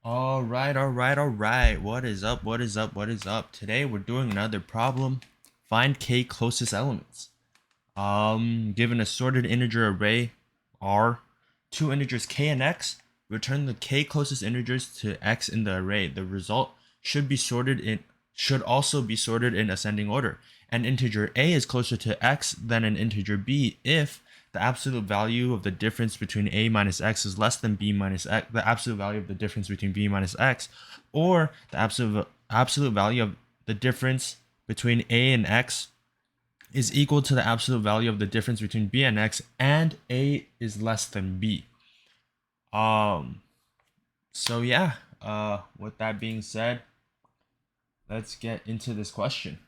All right, all right, all right. What is up? What is up? What is up? Today we're doing another problem. Find k closest elements. Given a sorted integer array R, two integers k and x, return the k closest integers to x in the array. The result should also be sorted in ascending order. An integer a is closer to x than an integer b if the absolute value of the difference between a minus x is less than b minus x, the absolute value of the difference between b minus x, or the absolute value of the difference between a and x is equal to the absolute value of the difference between b and x, and a is less than b. Um, so yeah, with that being said, let's get into this question.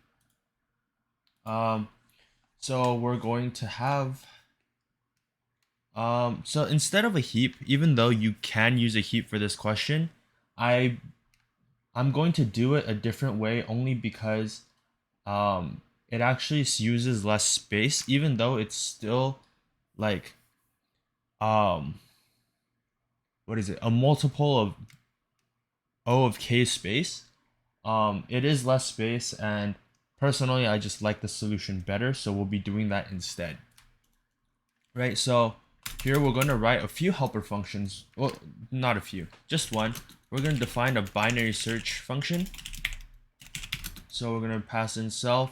Um, so we're going to have, so instead of a heap, even though you can use a heap for this question, I, I'm going to do it a different way only because, it actually uses less space, even though it's still like, um, what is it, a multiple of O of k space. It is less space, and personally I just like the solution better, so we'll be doing that instead. Right, so here we're going to write a few helper functions. Well, not a few, just one. We're going to define a binary search function. So we're going to pass in self,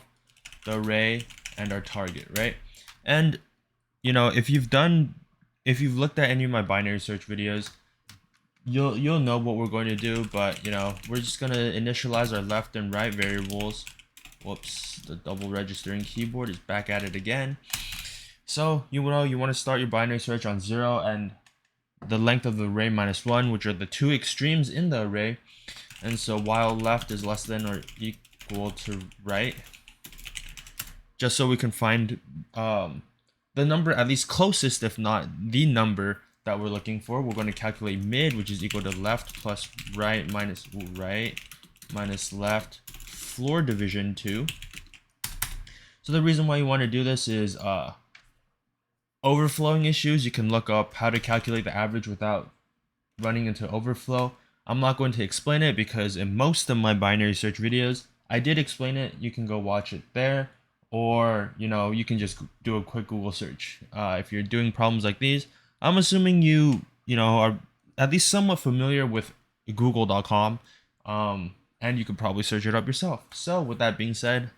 the array, and our target, right? And if you've looked at any of my binary search videos, you'll know what we're going to do, but we're just going to initialize our left and right variables. Whoops, the double registering keyboard is back at it again. So you want to start your binary search on 0 and the length of the array minus 1, which are the two extremes in the array. And so while left is less than or equal to right, just so we can find the number at least closest, if not the number that we're looking for, we're going to calculate mid, which is equal to left plus right minus left floor division 2. So the reason why you want to do this is overflowing issues. You can look up how to calculate the average without running into overflow. I'm not going to explain it because in most of my binary search videos I did explain it. You can go watch it there, or you can just do a quick Google search. If you're doing problems like these, I'm assuming you are at least somewhat familiar with google.com, and you could probably search it up yourself. So with that being said,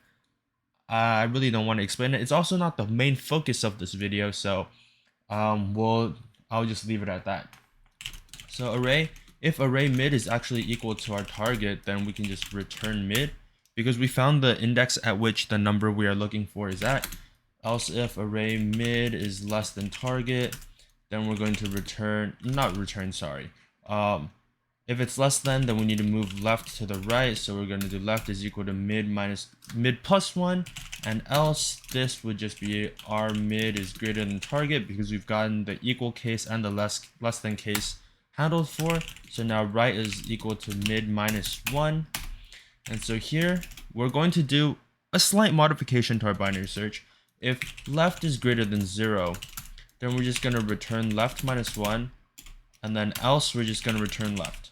I really don't want to explain it. It's also not the main focus of this video, so I'll just leave it at that. So if array mid is actually equal to our target, then we can just return mid, because we found the index at which the number we are looking for is at. Else if array mid is less than target, then we're going to if it's less than, then we need to move left to the right. So we're going to do left is equal to mid plus 1, and else this would just be our mid is greater than target, because we've gotten the equal case and the less than case handled for. So now right is equal to mid minus 1. And so here we're going to do a slight modification to our binary search. If left is greater than 0, then we're just going to return left minus 1, and then else we're just going to return left.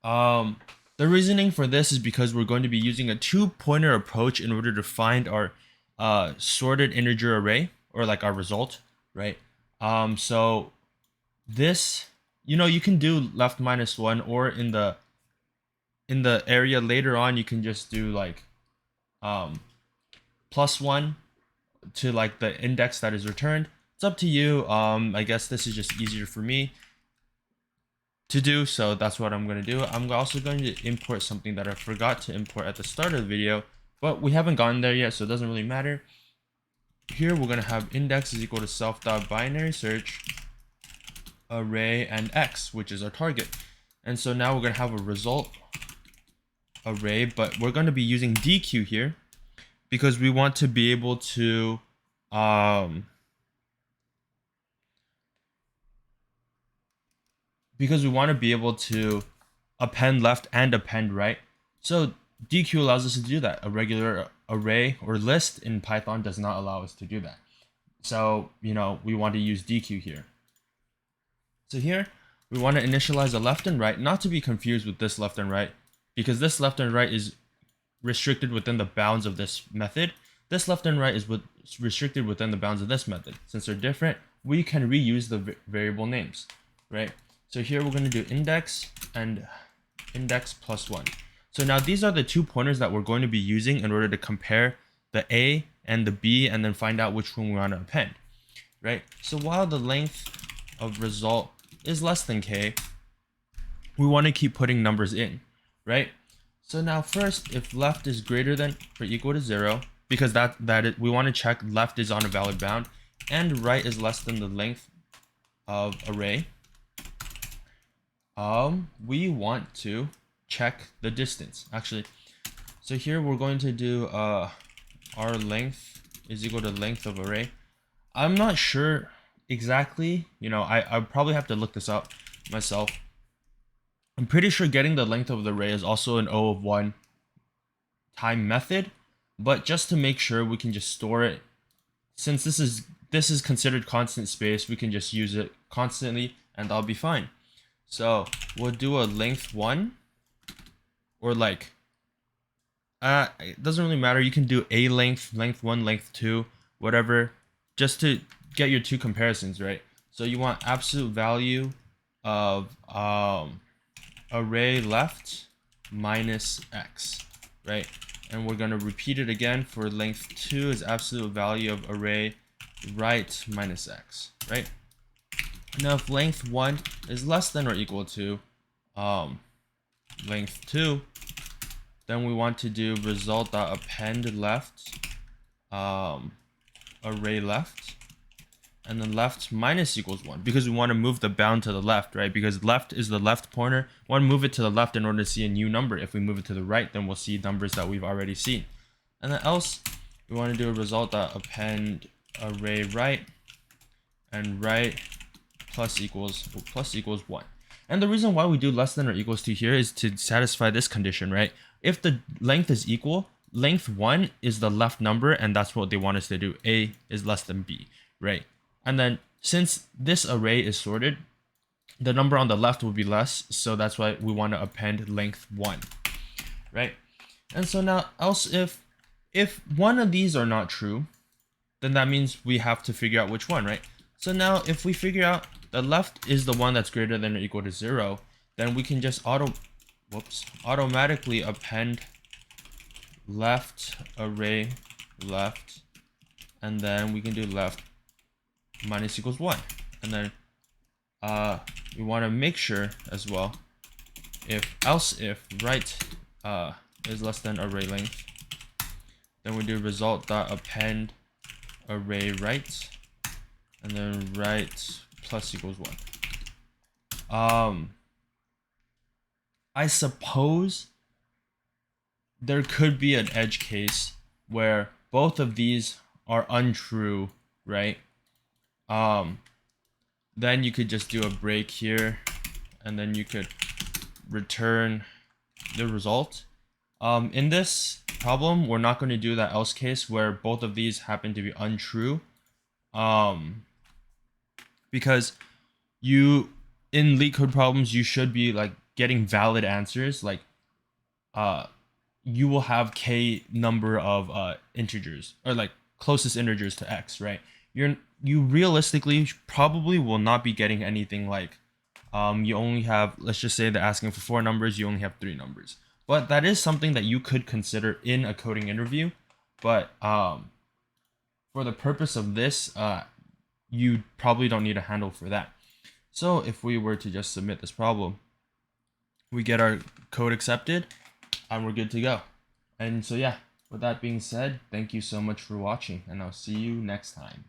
The reasoning for this is because we're going to be using a two-pointer approach in order to find our sorted integer array, or like our result, right? So this, you can do left minus 1, or in the area later on, you can just do like plus 1 to like the index that is returned. It's up to you. I guess this is just easier for me to do, so that's what I'm going to do. I'm also going to import something that I forgot to import at the start of the video, but we haven't gotten there yet, so it doesn't really matter. Here we're going to have index is equal to self.binary search array and x, which is our target. And so now we're going to have a result array, but we're going to be using deque here because we want to be able to append left and append right. So deque allows us to do that. A regular array or list in Python does not allow us to do that. So we want to use deque here. So here we want to initialize a left and right, not to be confused with this left and right, because this left and right is restricted within the bounds of this method. This left and right is restricted within the bounds of this method. Since they're different, we can reuse the variable names, right? So here we're going to do index and index plus 1. So now these are the two pointers that we're going to be using in order to compare the A and the B and then find out which one we want to append, right? So while the length of result is less than k, we want to keep putting numbers in, right? So now first, if left is greater than or equal to 0, because we want to check left is on a valid bound, and right is less than the length of array, we want to check the distance. Actually, so here we're going to do our length is equal to length of array. I'm not sure exactly, I probably have to look this up myself. I'm pretty sure getting the length of the array is also an O of 1 time method, but just to make sure, we can just store it. Since this is considered constant space, we can just use it constantly and that'll be fine. So we'll do a length 1, or like it doesn't really matter. You can do a length 1, length 2, whatever, just to get your two comparisons, right? So you want absolute value of array left minus x, right? And we're going to repeat it again for length 2 is absolute value of array right minus x, right? Now if length 1 is less than or equal to length 2, then we want to do result.append left array left, and then left minus equals 1, because we want to move the bound to the left, right? Because left is the left pointer. We want to move it to the left in order to see a new number. If we move it to the right, then we'll see numbers that we've already seen. And then else, we want to do a result.append array right, and right plus equals 1. And the reason why we do less than or equals to here is to satisfy this condition, right? If the length is equal, length 1 is the left number, and that's what they want us to do. A is less than B, right? And then since this array is sorted, the number on the left will be less, so that's why we want to append length 1, right? And so now else if one of these are not true, then that means we have to figure out which one, right? So now if we figure out the left is the one that's greater than or equal to 0, then we can just automatically append left array left, and then we can do left minus equals 1. And then we want to make sure as well, if right is less than array length, then we do result.append array right, and then right plus equals 1. I suppose there could be an edge case where both of these are untrue, right? Then you could just do a break here, and then you could return the result. In this problem, we're not going to do that else case where both of these happen to be untrue, because in Leetcode problems, you should be like getting valid answers. Like you will have k number of integers, or like closest integers to x, right? You realistically probably will not be getting anything like you only have, let's just say they're asking for 4 numbers, you only have 3 numbers. But that is something that you could consider in a coding interview. But for the purpose of this, you probably don't need a handle for that. So if we were to just submit this problem, we get our code accepted and we're good to go. And so yeah, with that being said, thank you so much for watching, and I'll see you next time.